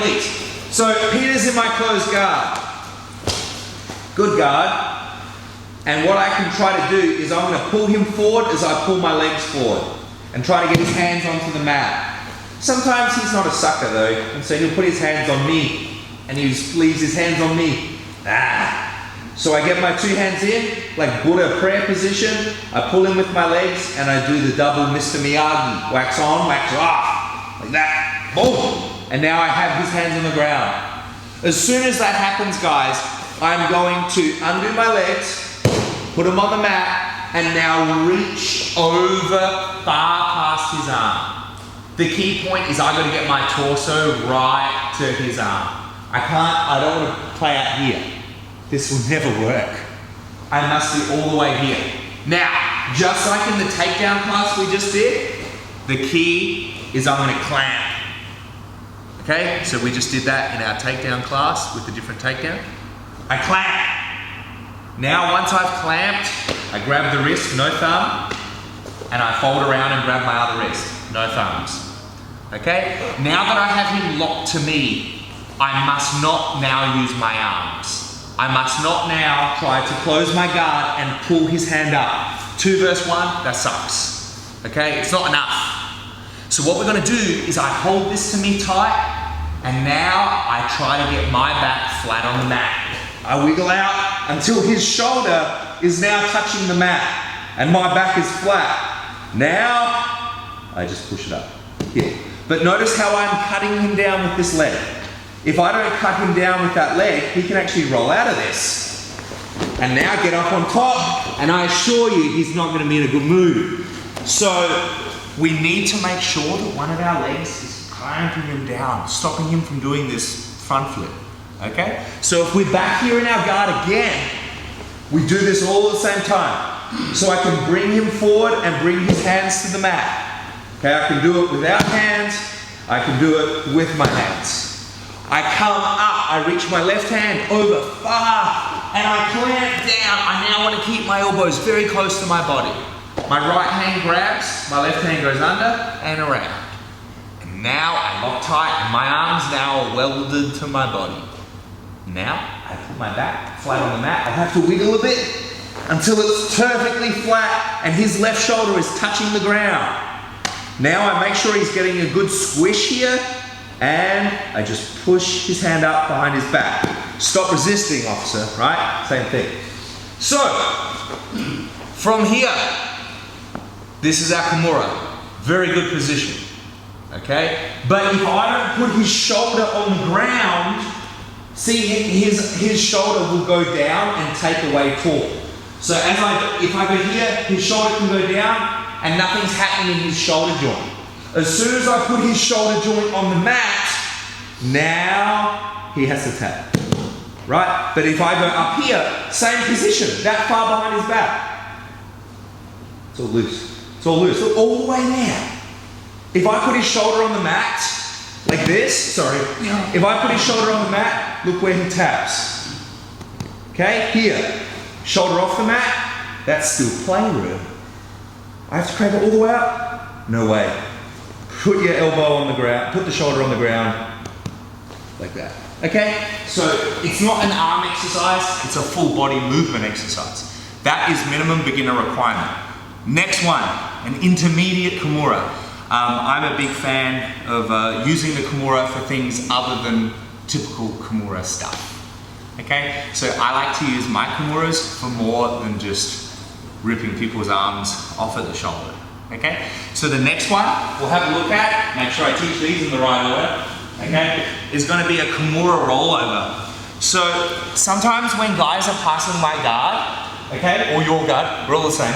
please. So Peter's in my closed guard. Good guard. And what I can try to do is I'm going to pull him forward as I pull my legs forward and try to get his hands onto the mat. Sometimes he's not a sucker though, and so he'll put his hands on me and he leaves his hands on me. So I get my two hands in, like Buddha prayer position, I pull in with my legs and I do the double Mr. Miyagi, wax on, wax off, like that, boom. And now I have his hands on the ground. As soon as that happens, guys, I'm going to undo my legs, put them on the mat, and now reach over far past his arm. The key point is I've got to get my torso right to his arm. I don't want to play out here. This will never work. I must be all the way here. Now, just like in the takedown class we just did, the key is I'm going to clamp. Okay, so we just did that in our takedown class with the different takedown. I clamp. Now once I've clamped, I grab the wrist, no thumb, and I fold around and grab my other wrist, no thumbs. Okay, now that I have him locked to me, I must not now use my arms. I must not now try to close my guard and pull his hand up. 2 versus 1, that sucks. Okay, it's not enough. So what we're going to do is I hold this to me tight, and now I try to get my back flat on the mat. I wiggle out until his shoulder is now touching the mat, and my back is flat. Now, I just push it up, here. But notice how I'm cutting him down with this leg. If I don't cut him down with that leg, he can actually roll out of this. And now get up on top, and I assure you, he's not going to be in a good mood. So, we need to make sure that one of our legs is clamping him down, stopping him from doing this front flip, okay? So if we're back here in our guard again, we do this all at the same time. So I can bring him forward and bring his hands to the mat. Okay, I can do it without hands, I can do it with my hands. I come up, I reach my left hand over far, and I clamp down. I now want to keep my elbows very close to my body. My right hand grabs, my left hand goes under and around. And now I lock tight and my arms now are welded to my body. Now I put my back flat on the mat. I have to wiggle a bit until it's perfectly flat and his left shoulder is touching the ground. Now I make sure he's getting a good squish here and I just push his hand up behind his back. Stop resisting, officer, right? Same thing. So, from here, this is our Kimura. Very good position, okay? But if I don't put his shoulder on the ground, see his shoulder will go down and take away tall. So if I go here, his shoulder can go down and nothing's happening in his shoulder joint. As soon as I put his shoulder joint on the mat, now he has to tap, right? But if I go up here, same position, that far behind his back, it's all loose. It's all loose, look, all the way there. If I put his shoulder on the mat, like this, if I put his shoulder on the mat, look where he taps. Okay, here, shoulder off the mat, that's still playroom. I have to crank it all the way up? No way. Put your elbow on the ground, put the shoulder on the ground, like that. Okay, so it's not an arm exercise, it's a full body movement exercise. That is minimum beginner requirement. Next one, an intermediate Kimura. I'm a big fan of using the Kimura for things other than typical Kimura stuff. Okay, so I like to use my Kimuras for more than just ripping people's arms off at the shoulder. Okay, so the next one we'll have a look at, make sure I teach these in the right order, okay, is going to be a Kimura Rollover. So sometimes when guys are passing my guard, okay, or your guard, we're all the same,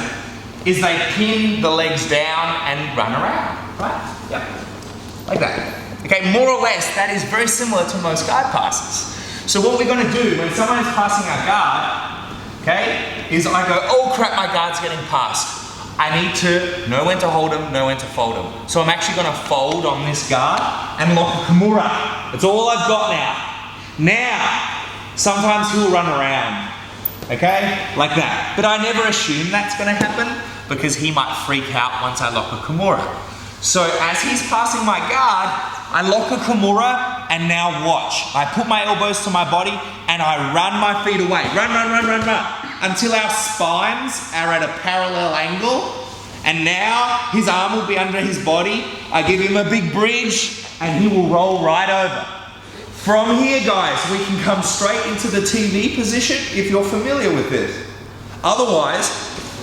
is they pin the legs down and run around, right? Yep, like that. Okay, more or less, that is very similar to most guard passes. So what we're going to do when someone is passing our guard, okay, is I go, oh crap, my guard's getting passed. I need to know when to hold them, know when to fold them. So I'm actually going to fold on this guard and lock a Kimura. That's all I've got now. Now, sometimes he'll run around, okay, like that. But I never assume that's going to happen because he might freak out once I lock a Kimura. So as he's passing my guard, I lock a Kimura and now watch. I put my elbows to my body and I run my feet away. Run, run, run, run, run. Until our spines are at a parallel angle. And now his arm will be under his body. I give him a big bridge and he will roll right over. From here, guys, we can come straight into the TV position if you're familiar with this. Otherwise,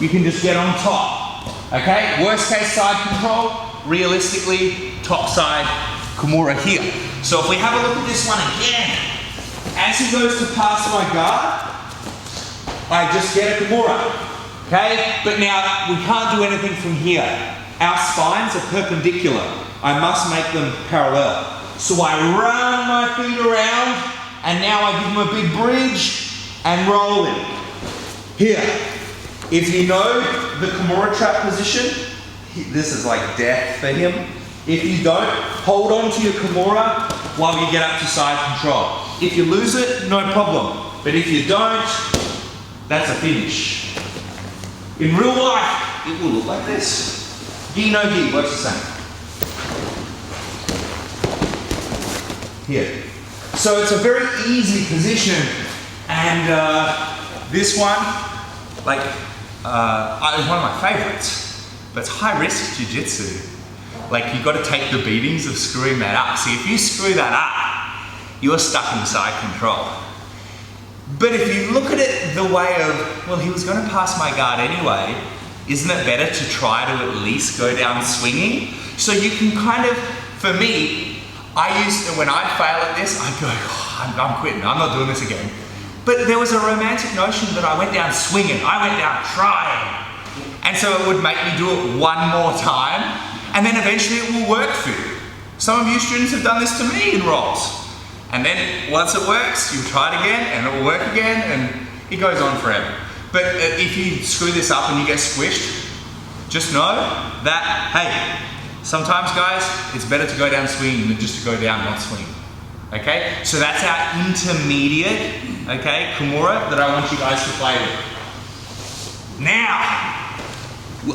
you can just get on top. Okay, worst case side control, realistically, topside Kimura here. So if we have a look at this one again, as he goes to pass my guard, I just get a Kimura. Okay, but now we can't do anything from here. Our spines are perpendicular. I must make them parallel. So I run my feet around and now I give him a big bridge and roll him. Here, if you know the Kimura trap position, this is like death for him. If you don't, hold on to your Kimura while you get up to side control. If you lose it, no problem. But if you don't, that's a finish. In real life, it will look like this. Gi no gi, works the same. Here. So it's a very easy position, and this one, like, is one of my favorites, but it's high risk jiu-jitsu. Like, you've got to take the beatings of screwing that up. See, if you screw that up, you're stuck in side control. But if you look at it the way of, well, he was going to pass my guard anyway, isn't it better to try to at least go down swinging? So you can kind of, for me, I used to, when I fail at this, I go, oh, I'm quitting, I'm not doing this again. But there was a romantic notion that I went down swinging, I went down trying. And so it would make me do it one more time, and then eventually it will work for you. Some of you students have done this to me in rolls. And then once it works, you try it again, and it will work again, and it goes on forever. But if you screw this up and you get squished, just know that, hey, sometimes, guys, it's better to go down swinging than just to go down not swinging. Okay? So that's our intermediate, okay, Kimura that I want you guys to play with. Now,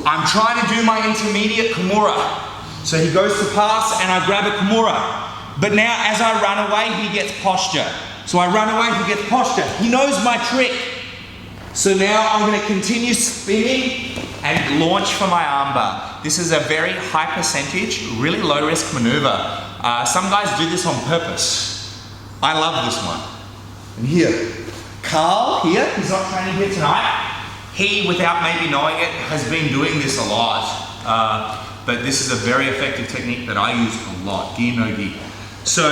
I'm trying to do my intermediate Kimura. So he goes to pass and I grab a Kimura. But now as I run away, he gets posture. So I run away, he gets posture. He knows my trick. So now I'm going to continue spinning and launch for my armbar. This is a very high percentage, really low risk maneuver. Some guys do this on purpose. I love this one. And here, Carl here, he's not training here tonight. He, without maybe knowing it, has been doing this a lot. But this is a very effective technique that I use a lot, gi no gi. So,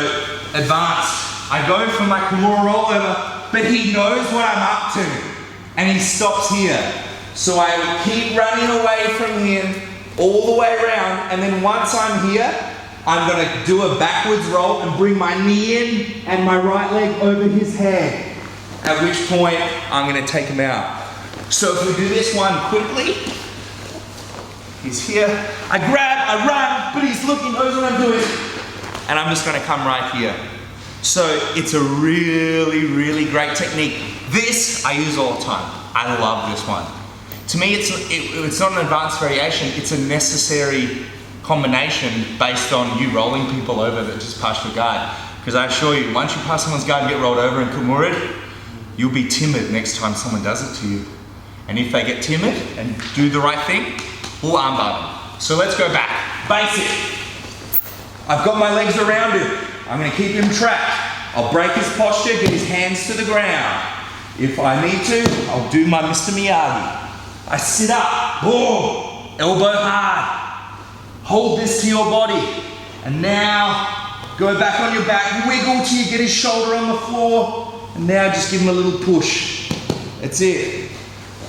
advanced. I go for my Kimura Rollover, but he knows what I'm up to. And he stops here. So I will keep running away from him all the way around, and then once I'm here, I'm going to do a backwards roll and bring my knee in and my right leg over his head. At which point, I'm going to take him out. So if we do this one quickly, he's here, I grab, I run, but he's looking, knows what I'm doing. And I'm just going to come right here. So it's a really, really great technique. This I use all the time. I love this one. To me, it's not an advanced variation, it's a necessary combination based on you rolling people over that just pass your guard. Because I assure you, once you pass someone's guard and get rolled over and Kimura'd, you'll be timid next time someone does it to you. And if they get timid and do the right thing, we'll armbar them. So let's go back. Basic. I've got my legs around him. I'm going to keep him trapped. I'll break his posture, get his hands to the ground. If I need to, I'll do my Mr. Miyagi. I sit up, boom, elbow hard. Hold this to your body. And now, go back on your back, wiggle till you get his shoulder on the floor. And now just give him a little push. That's it.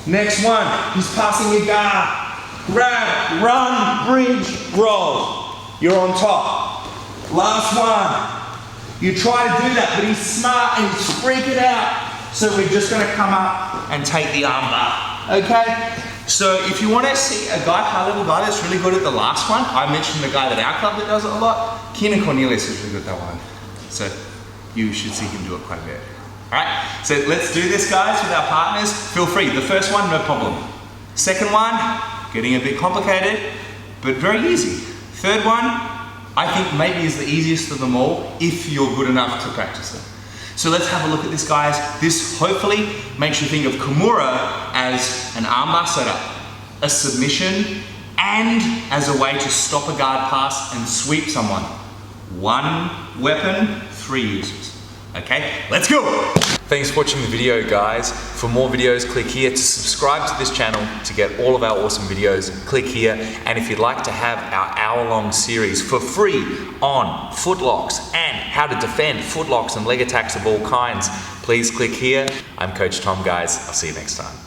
Next one, he's passing your guard. Grab, run, bridge, roll. You're on top. Last one. You try to do that, but he's smart and he's freaking out. So we're just going to come up and take the armbar. Okay? So if you want to see a guy, high-level guy that's really good at the last one, I mentioned the guy at our club that does it a lot. Keenan Cornelius is really good at that one. So you should see him do it quite a bit. Alright? So let's do this, guys, with our partners. Feel free. The first one, no problem. Second one, getting a bit complicated, but very easy. Third one, I think maybe is the easiest of them all if you're good enough to practice it. So let's have a look at this, guys. This hopefully makes you think of Kimura as an armbar setup, a submission, and as a way to stop a guard pass and sweep someone. One weapon, 3 uses. Okay, let's go! Thanks for watching the video, guys. For more videos, click here. To subscribe to this channel to get all of our awesome videos, click here. And if you'd like to have our hour-long series for free on footlocks and how to defend footlocks and leg attacks of all kinds, please click here. I'm Coach Tom, guys. I'll see you next time.